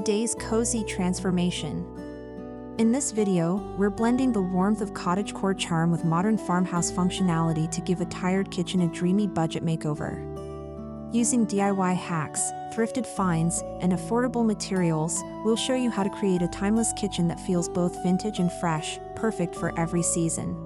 today's cozy transformation. In this video, we're blending the warmth of cottagecore charm with modern farmhouse functionality to give a tired kitchen a dreamy budget makeover. Using DIY hacks, thrifted finds, and affordable materials, we'll show you how to create a timeless kitchen that feels both vintage and fresh, perfect for every season.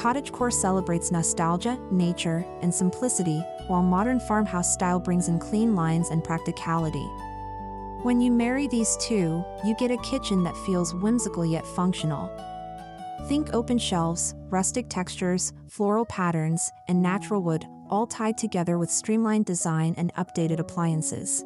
Cottagecore celebrates nostalgia, nature, and simplicity, while modern farmhouse style brings in clean lines and practicality. When you marry these two, you get a kitchen that feels whimsical yet functional. Think open shelves, rustic textures, floral patterns, and natural wood, all tied together with streamlined design and updated appliances.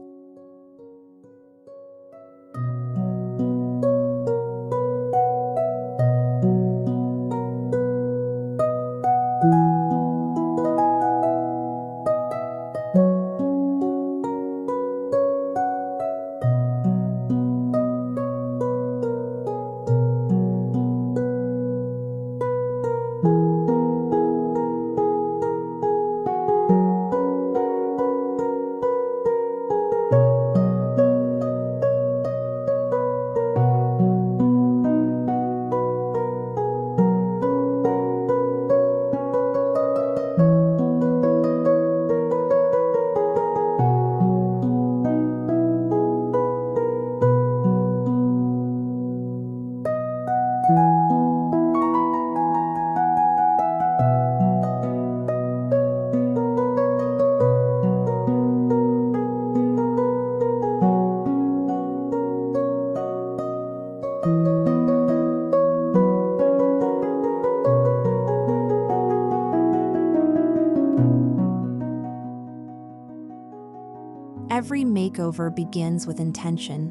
Every makeover begins with intention.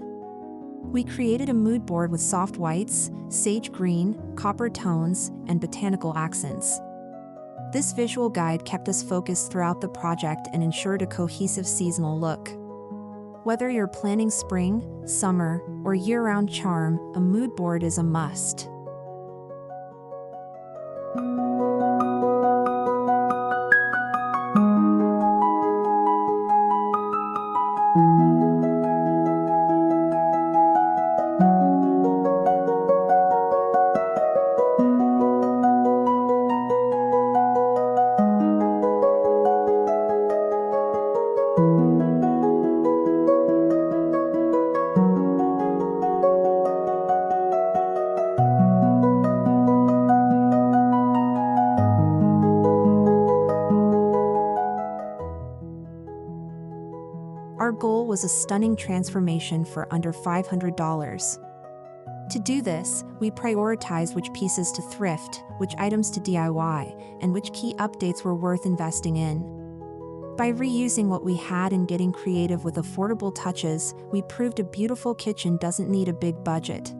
We created a mood board with soft whites, sage green, copper tones, and botanical accents. This visual guide kept us focused throughout the project and ensured a cohesive seasonal look. Whether you're planning spring, summer, or year-round charm, a mood board is a must. Our goal was a stunning transformation for under $500. To do this, we prioritized which pieces to thrift, which items to DIY, and which key updates were worth investing in. By reusing what we had and getting creative with affordable touches, we proved a beautiful kitchen doesn't need a big budget.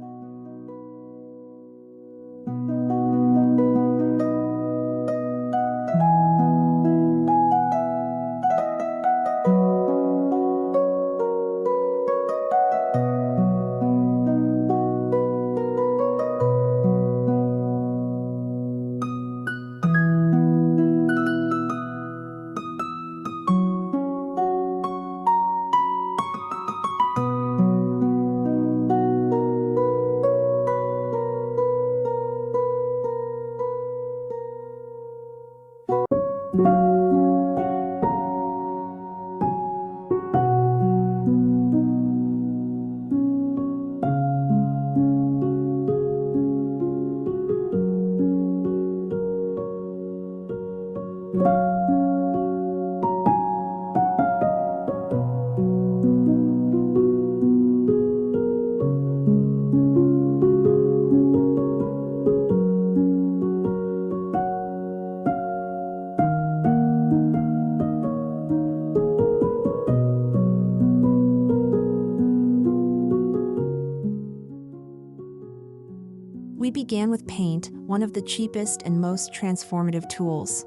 We began with paint, one of the cheapest and most transformative tools.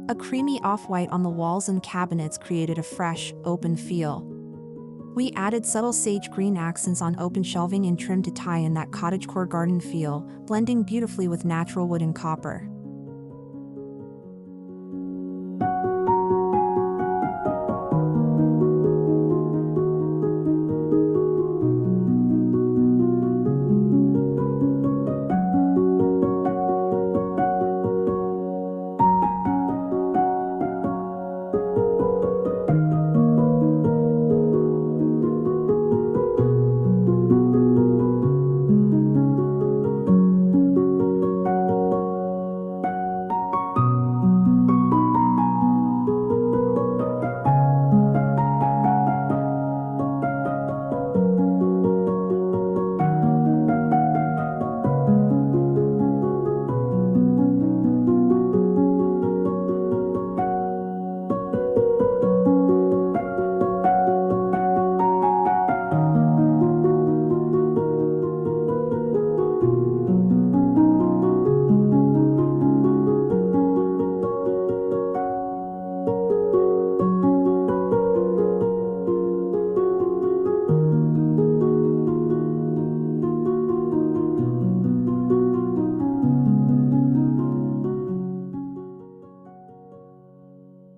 A creamy off-white on the walls and cabinets created a fresh, open feel. We added subtle sage green accents on open shelving and trim to tie in that cottagecore garden feel, blending beautifully with natural wood and copper.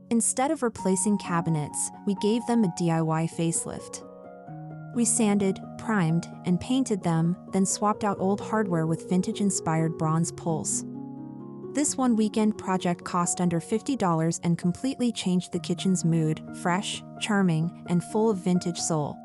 Instead of replacing cabinets, we gave them a DIY facelift. We sanded, primed, and painted them, then swapped out old hardware with vintage-inspired bronze pulls. This one-weekend project cost under $50 and completely changed the kitchen's mood, fresh, charming, and full of vintage soul.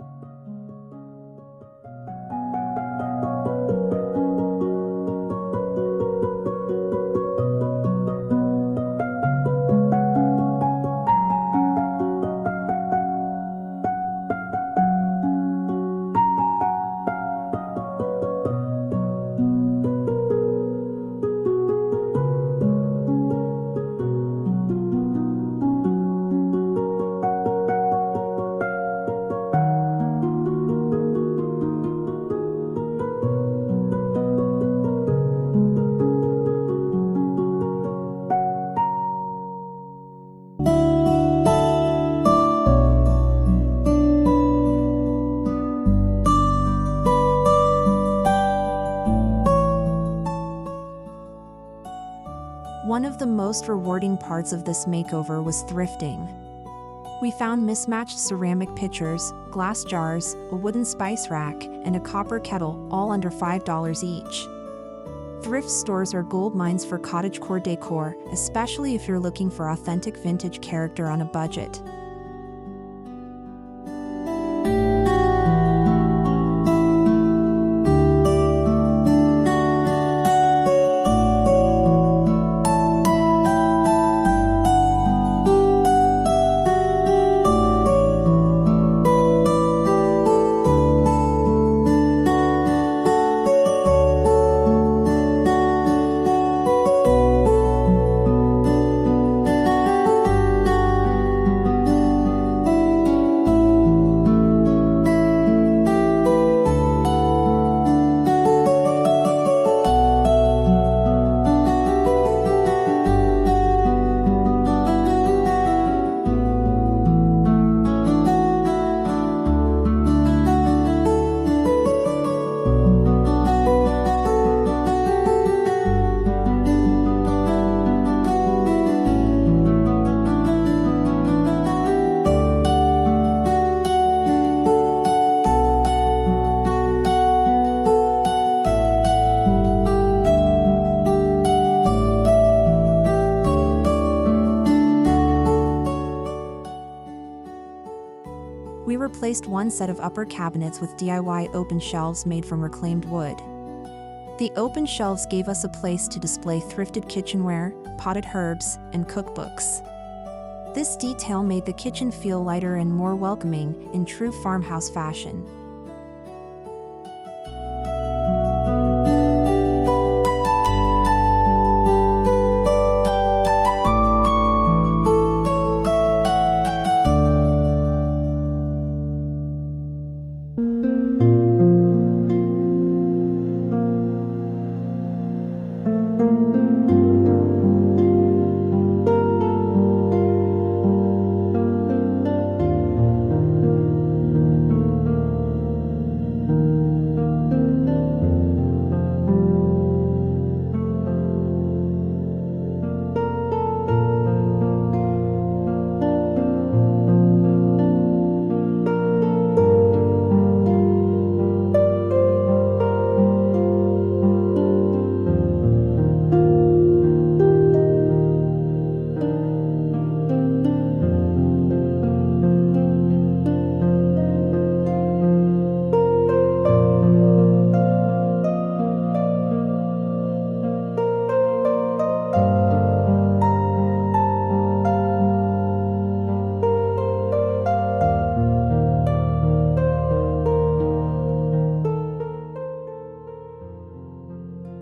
One of the most rewarding parts of this makeover was thrifting. We found mismatched ceramic pitchers, glass jars, a wooden spice rack, and a copper kettle, all under $5 each. Thrift stores are gold mines for cottagecore decor, especially if you're looking for authentic vintage character on a budget. We replaced one set of upper cabinets with DIY open shelves made from reclaimed wood. The open shelves gave us a place to display thrifted kitchenware, potted herbs, and cookbooks. This detail made the kitchen feel lighter and more welcoming, in true farmhouse fashion.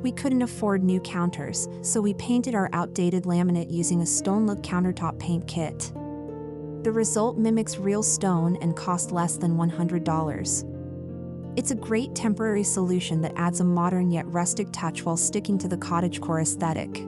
We couldn't afford new counters, so we painted our outdated laminate using a stone-look countertop paint kit. The result mimics real stone and cost less than $100. It's a great temporary solution that adds a modern yet rustic touch while sticking to the cottagecore aesthetic.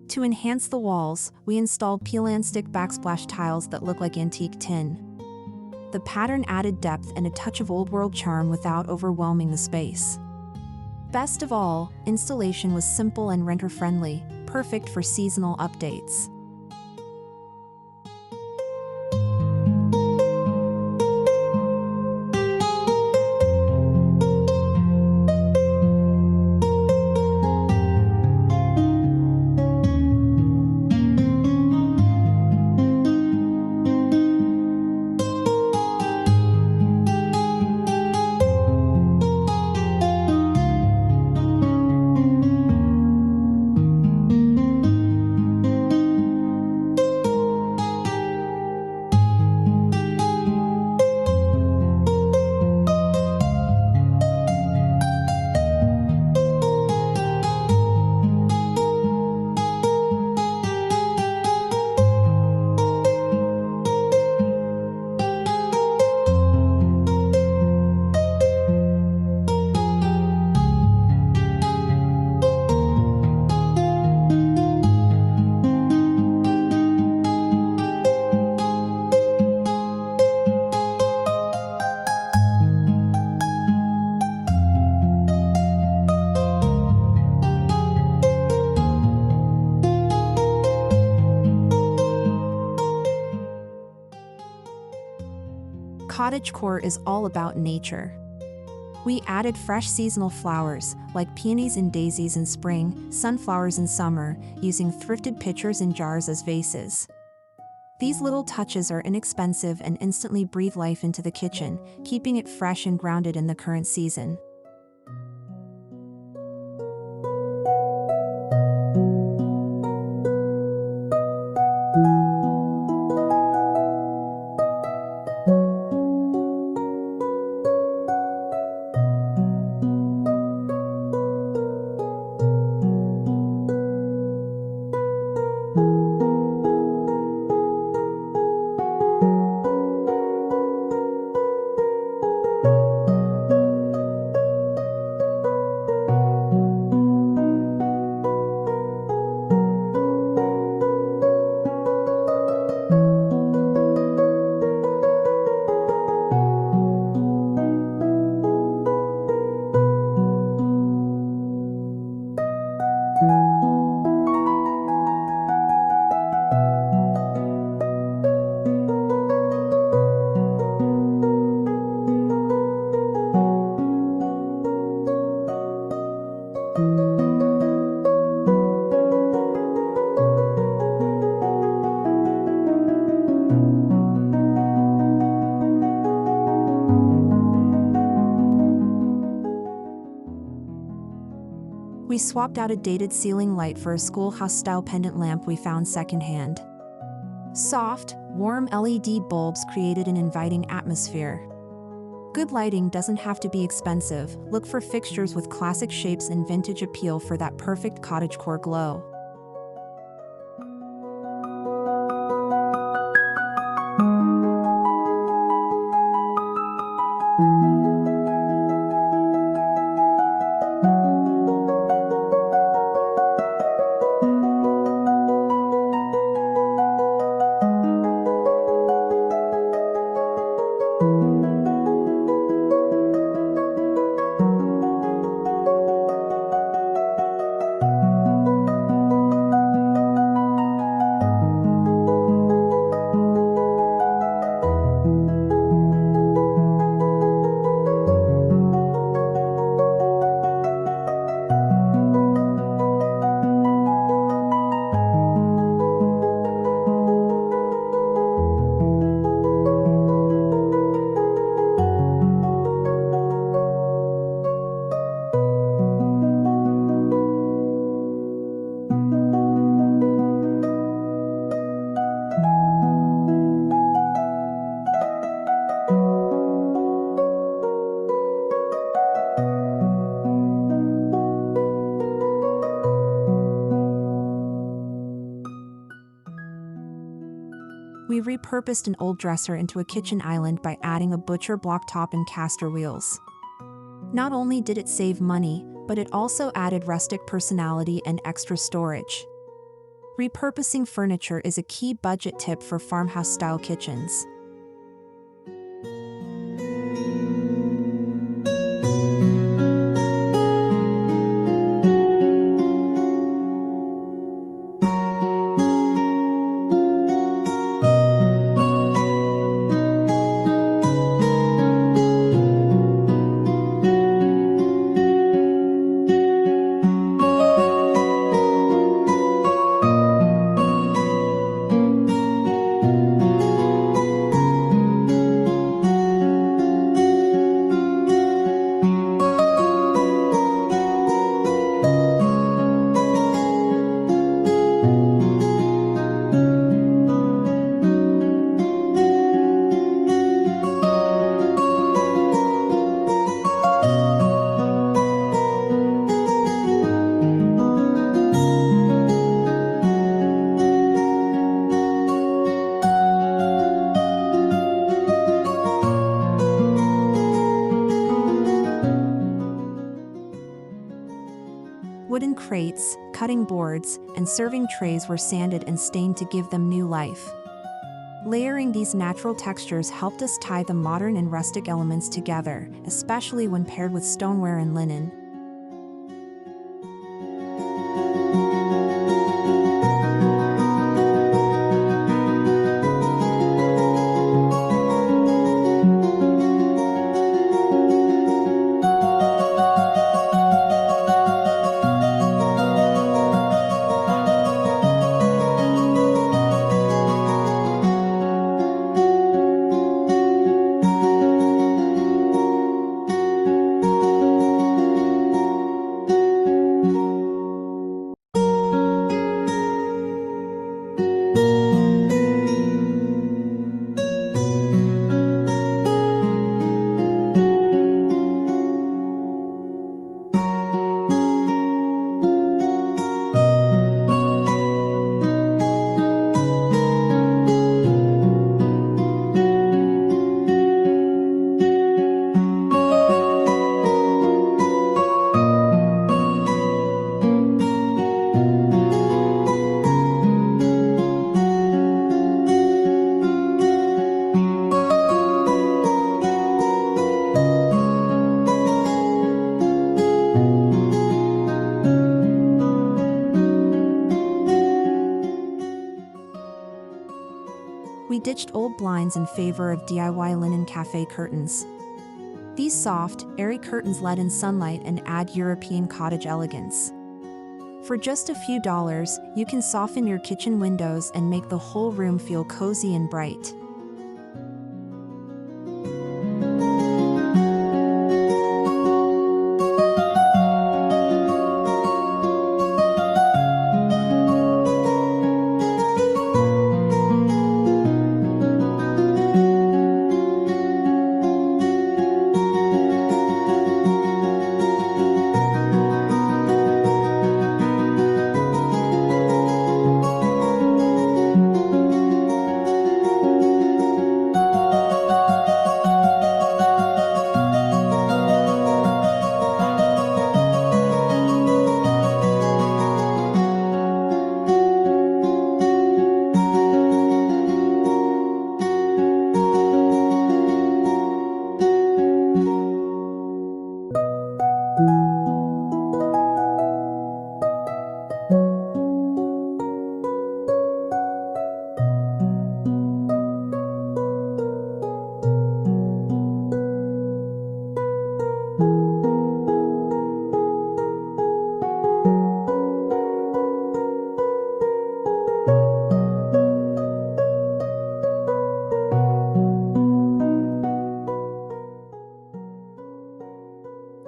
To enhance the walls, we installed peel and stick backsplash tiles that look like antique tin. The pattern added depth and a touch of old-world charm without overwhelming the space. Best of all, installation was simple and renter-friendly, perfect for seasonal updates. Cottagecore is all about nature. We added fresh seasonal flowers, like peonies and daisies in spring, sunflowers in summer, using thrifted pitchers and jars as vases. These little touches are inexpensive and instantly breathe life into the kitchen, keeping it fresh and grounded in the current season. We swapped out a dated ceiling light for a schoolhouse-style pendant lamp we found secondhand. Soft, warm LED bulbs created an inviting atmosphere. Good lighting doesn't have to be expensive. Look for fixtures with classic shapes and vintage appeal for that perfect cottagecore glow. We repurposed an old dresser into a kitchen island by adding a butcher block top and caster wheels. Not only did it save money, but it also added rustic personality and extra storage. Repurposing furniture is a key budget tip for farmhouse-style kitchens. Wooden crates, cutting boards, and serving trays were sanded and stained to give them new life. Layering these natural textures helped us tie the modern and rustic elements together, especially when paired with stoneware and linen. We ditched old blinds in favor of DIY linen cafe curtains. These soft, airy curtains let in sunlight and add European cottage elegance. For just a few dollars, you can soften your kitchen windows and make the whole room feel cozy and bright.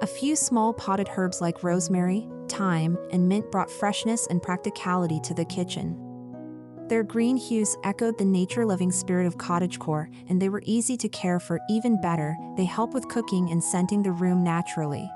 few small potted herbs like rosemary, thyme, and mint brought freshness and practicality to the kitchen. Their green hues echoed the nature-loving spirit of cottagecore, and they were easy to care for. Even better, they help with cooking and scenting the room naturally.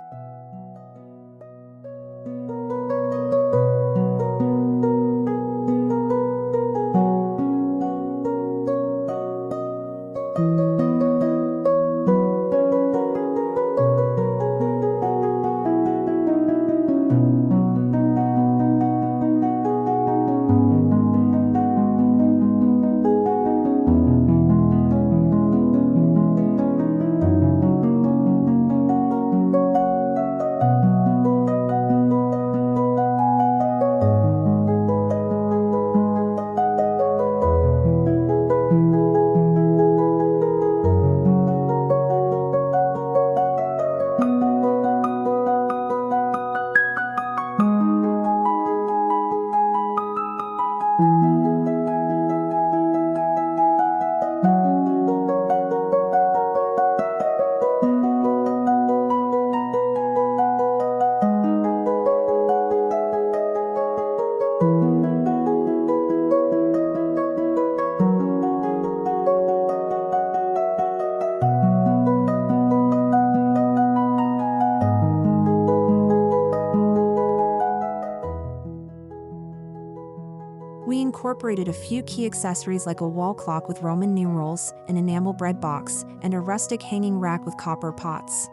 We incorporated a few key accessories like a wall clock with Roman numerals, an enamel bread box, and a rustic hanging rack with copper pots.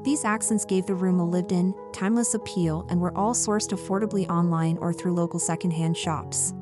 These accents gave the room a lived-in, timeless appeal and were all sourced affordably online or through local secondhand shops.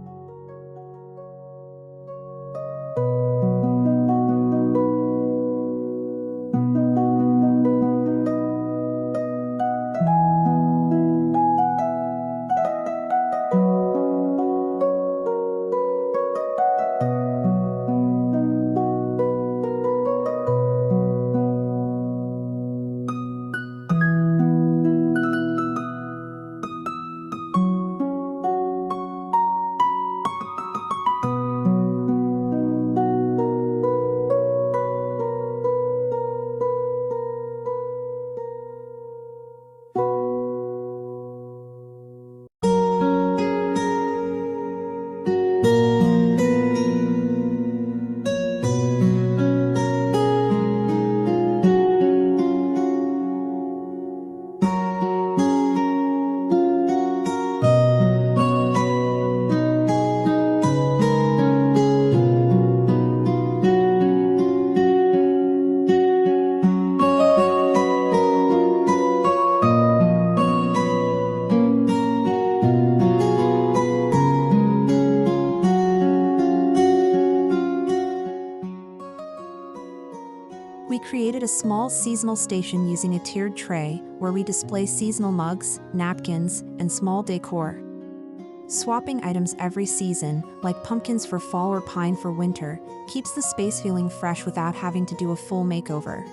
We created a small seasonal station using a tiered tray where we display seasonal mugs, napkins, and small decor. Swapping items every season, like pumpkins for fall or pine for winter, keeps the space feeling fresh without having to do a full makeover.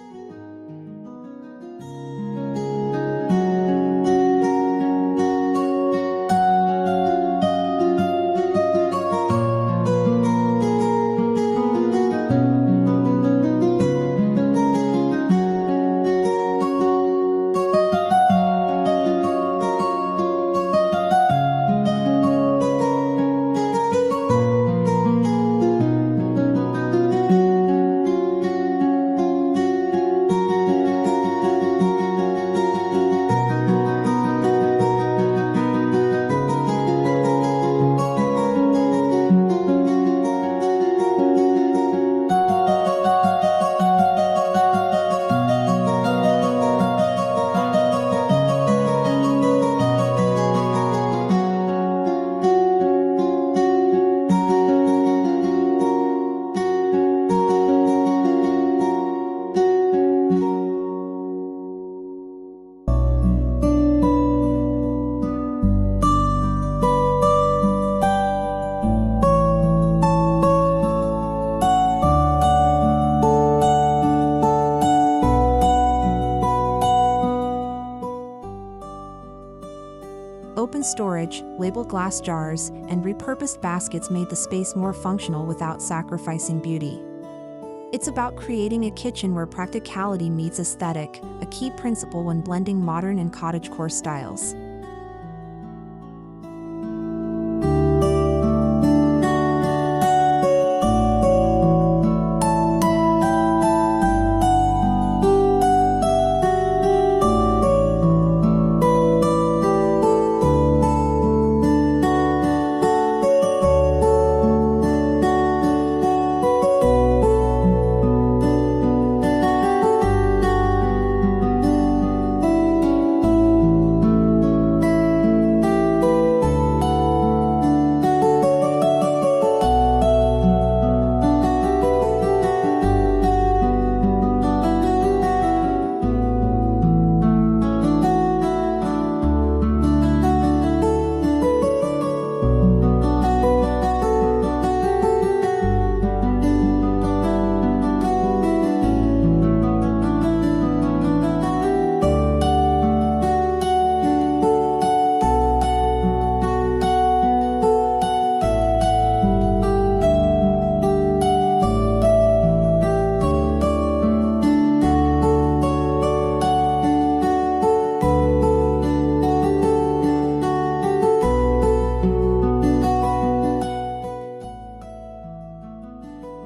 Open storage, labeled glass jars, and repurposed baskets made the space more functional without sacrificing beauty. It's about creating a kitchen where practicality meets aesthetic, a key principle when blending modern and cottagecore styles.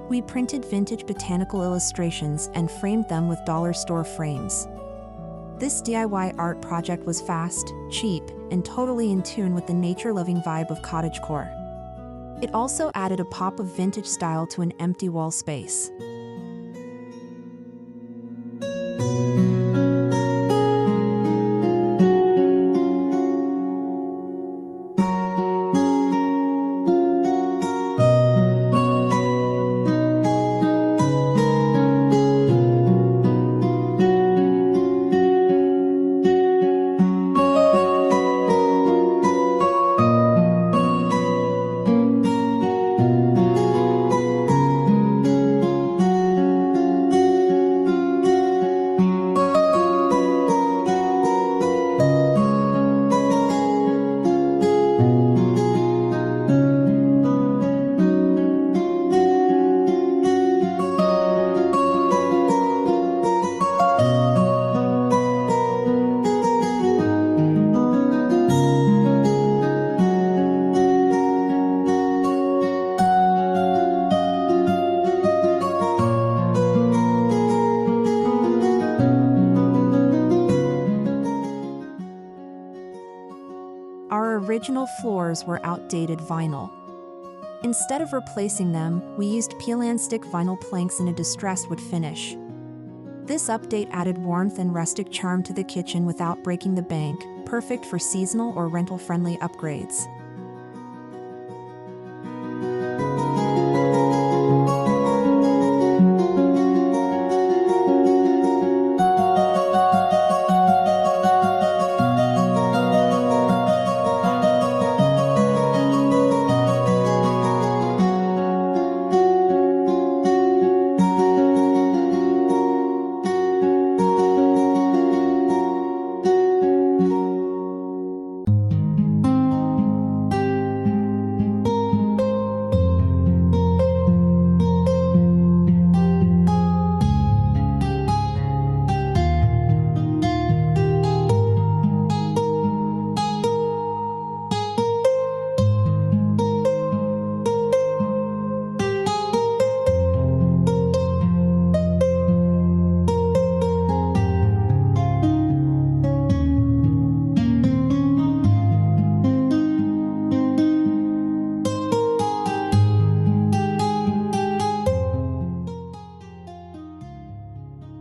We printed vintage botanical illustrations and framed them with dollar store frames. This DIY art project was fast, cheap, and totally in tune with the nature-loving vibe of cottagecore. It also added a pop of vintage style to an empty wall space. Our original floors were outdated vinyl. Instead of replacing them, we used peel-and-stick vinyl planks in a distressed wood finish. This update added warmth and rustic charm to the kitchen without breaking the bank, perfect for seasonal or rental-friendly upgrades.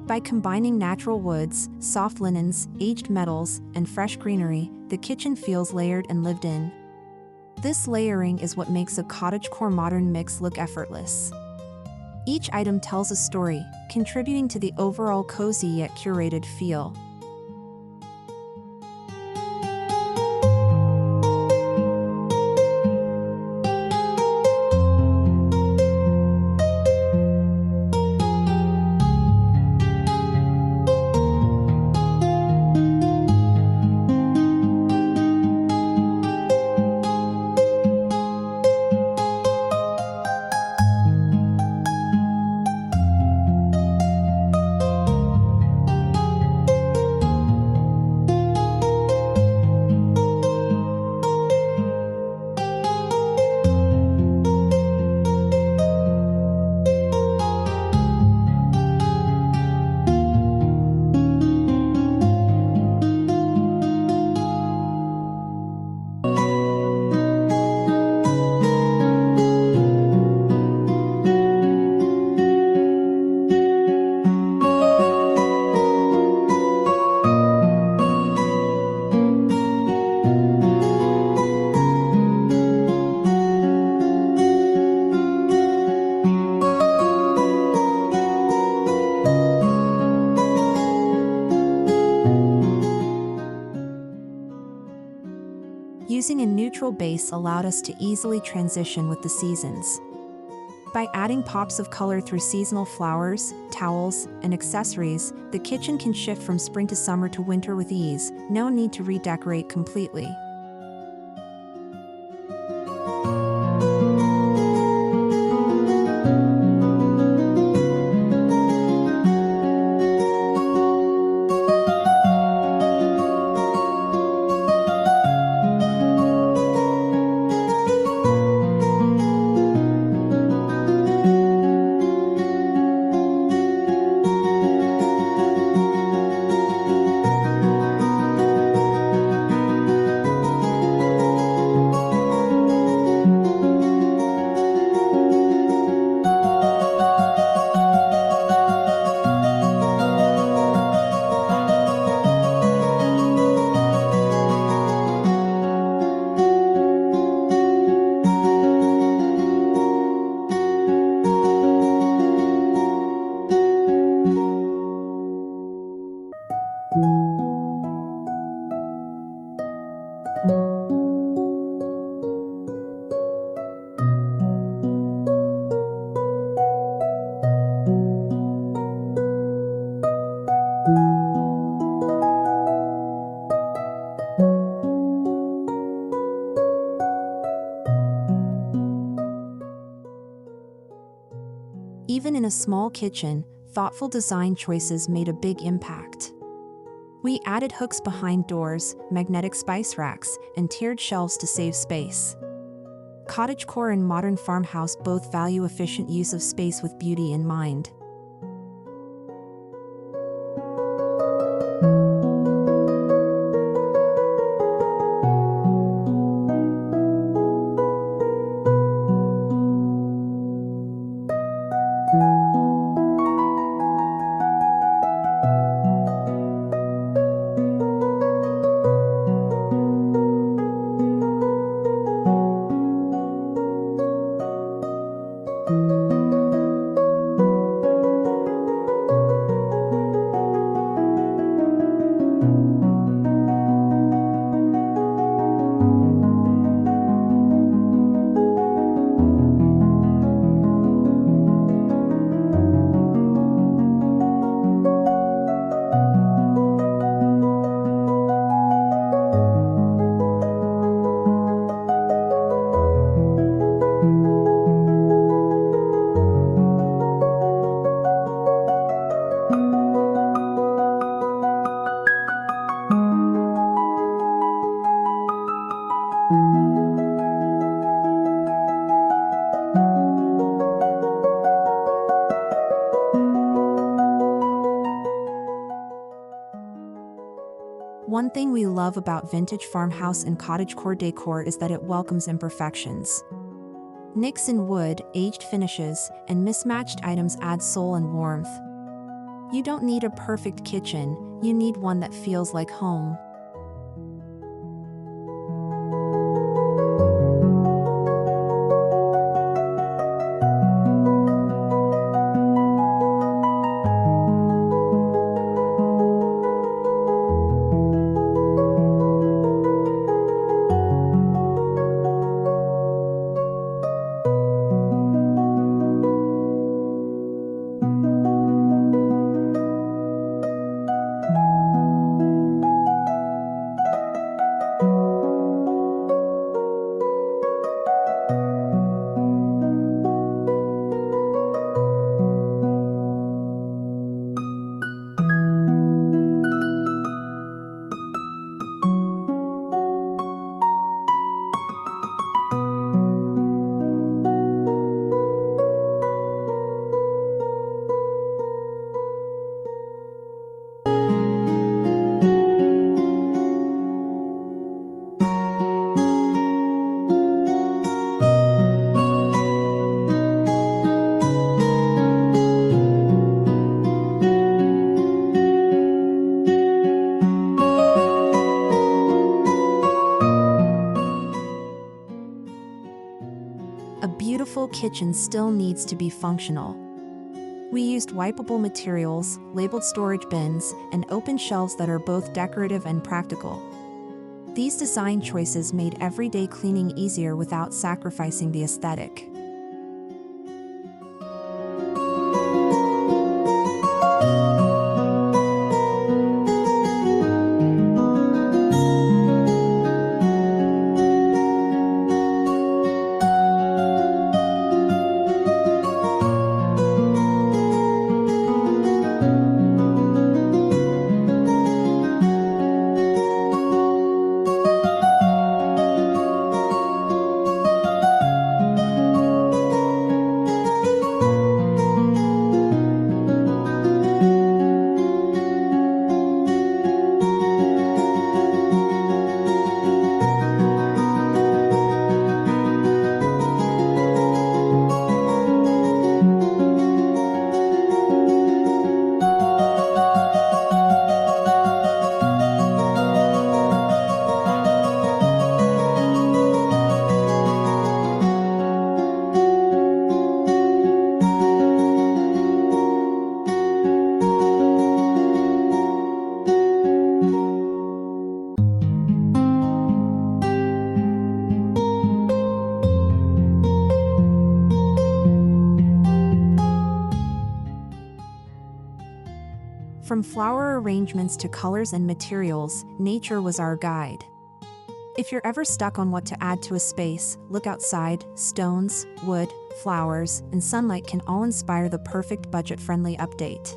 By combining natural woods, soft linens, aged metals, and fresh greenery, the kitchen feels layered and lived in. This layering is what makes a cottagecore modern mix look effortless. Each item tells a story, contributing to the overall cozy yet curated feel. Choosing a neutral base allowed us to easily transition with the seasons. By adding pops of color through seasonal flowers, towels, and accessories, the kitchen can shift from spring to summer to winter with ease. No need to redecorate completely. Even in a small kitchen, thoughtful design choices made a big impact. We added hooks behind doors, magnetic spice racks, and tiered shelves to save space. Cottagecore and modern farmhouse both value efficient use of space with beauty in mind. One thing we love about vintage farmhouse and cottagecore decor is that it welcomes imperfections. Nicks in wood, aged finishes, and mismatched items add soul and warmth. You don't need a perfect kitchen, you need one that feels like home. A beautiful kitchen still needs to be functional. We used wipeable materials, labeled storage bins, and open shelves that are both decorative and practical. These design choices made everyday cleaning easier without sacrificing the aesthetic. From flower arrangements to colors and materials, nature was our guide. If you're ever stuck on what to add to a space, look outside. Stones, wood, flowers, and sunlight can all inspire the perfect budget-friendly update.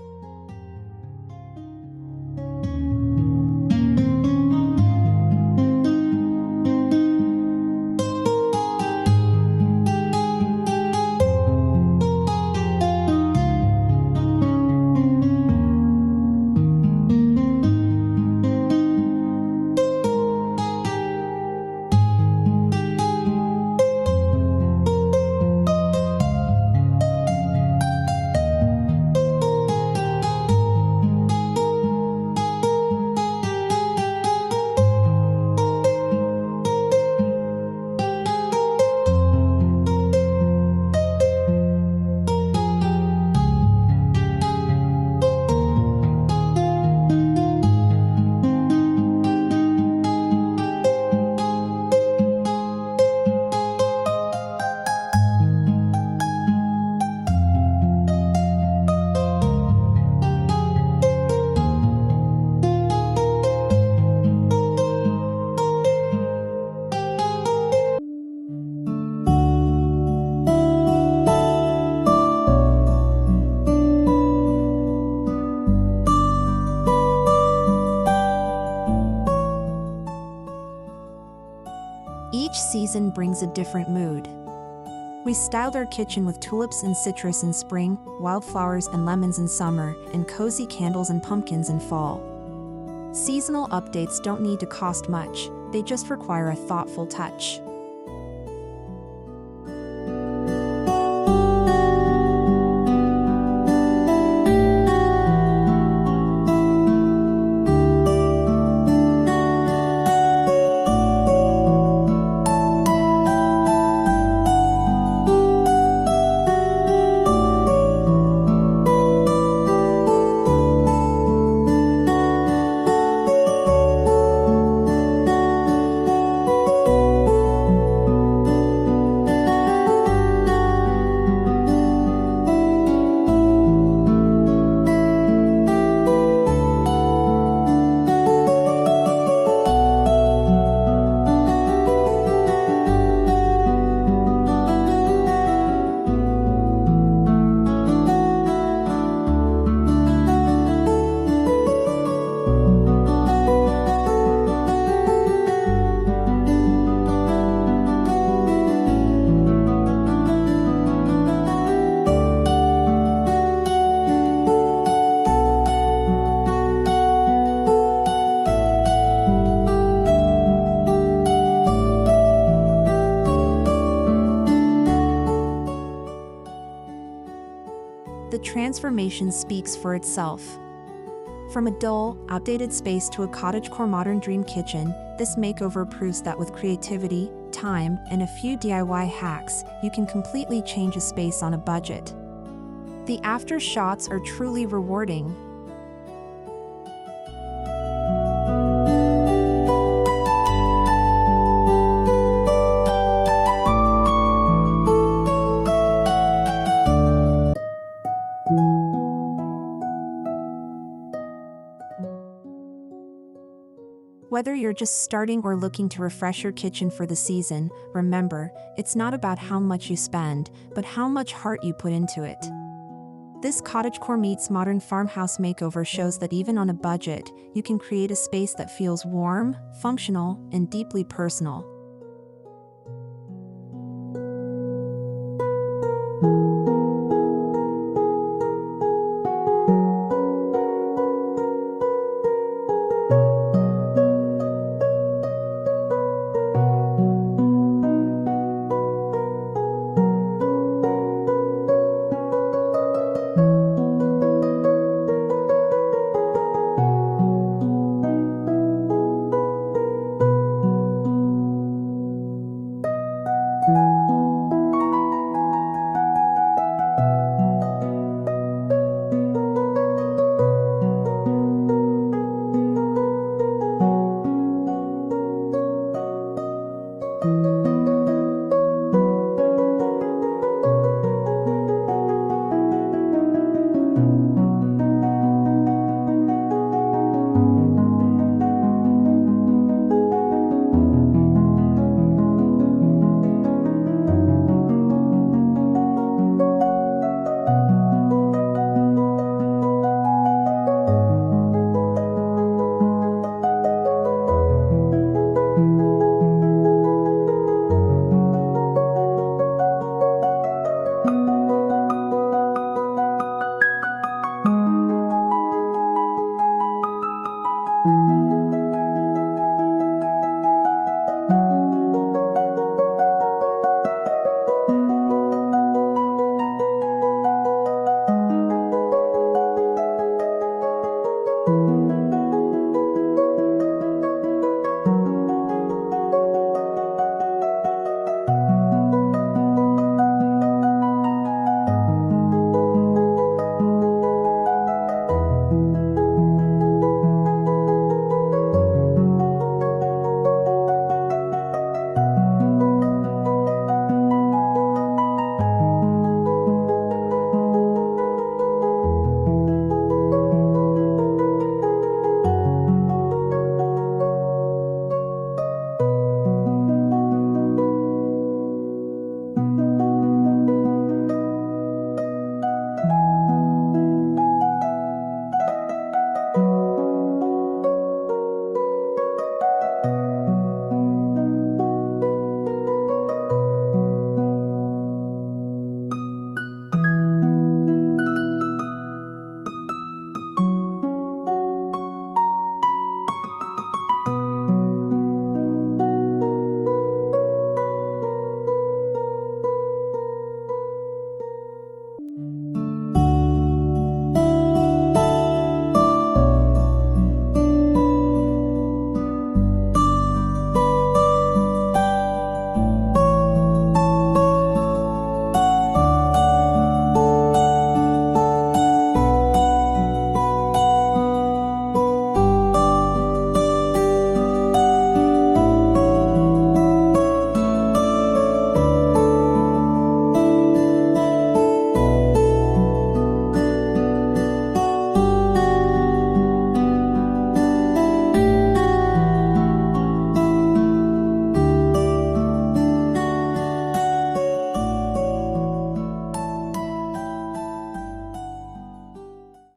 Each season brings a different mood. We styled our kitchen with tulips and citrus in spring, wildflowers and lemons in summer, and cozy candles and pumpkins in fall. Seasonal updates don't need to cost much, they just require a thoughtful touch. The transformation speaks for itself. From a dull, outdated space to a cottagecore modern dream kitchen, this makeover proves that with creativity, time, and a few DIY hacks, you can completely change a space on a budget. The after shots are truly rewarding. Whether you're just starting or looking to refresh your kitchen for the season, remember, it's not about how much you spend, but how much heart you put into it. This cottagecore meets modern farmhouse makeover shows that even on a budget, you can create a space that feels warm, functional, and deeply personal.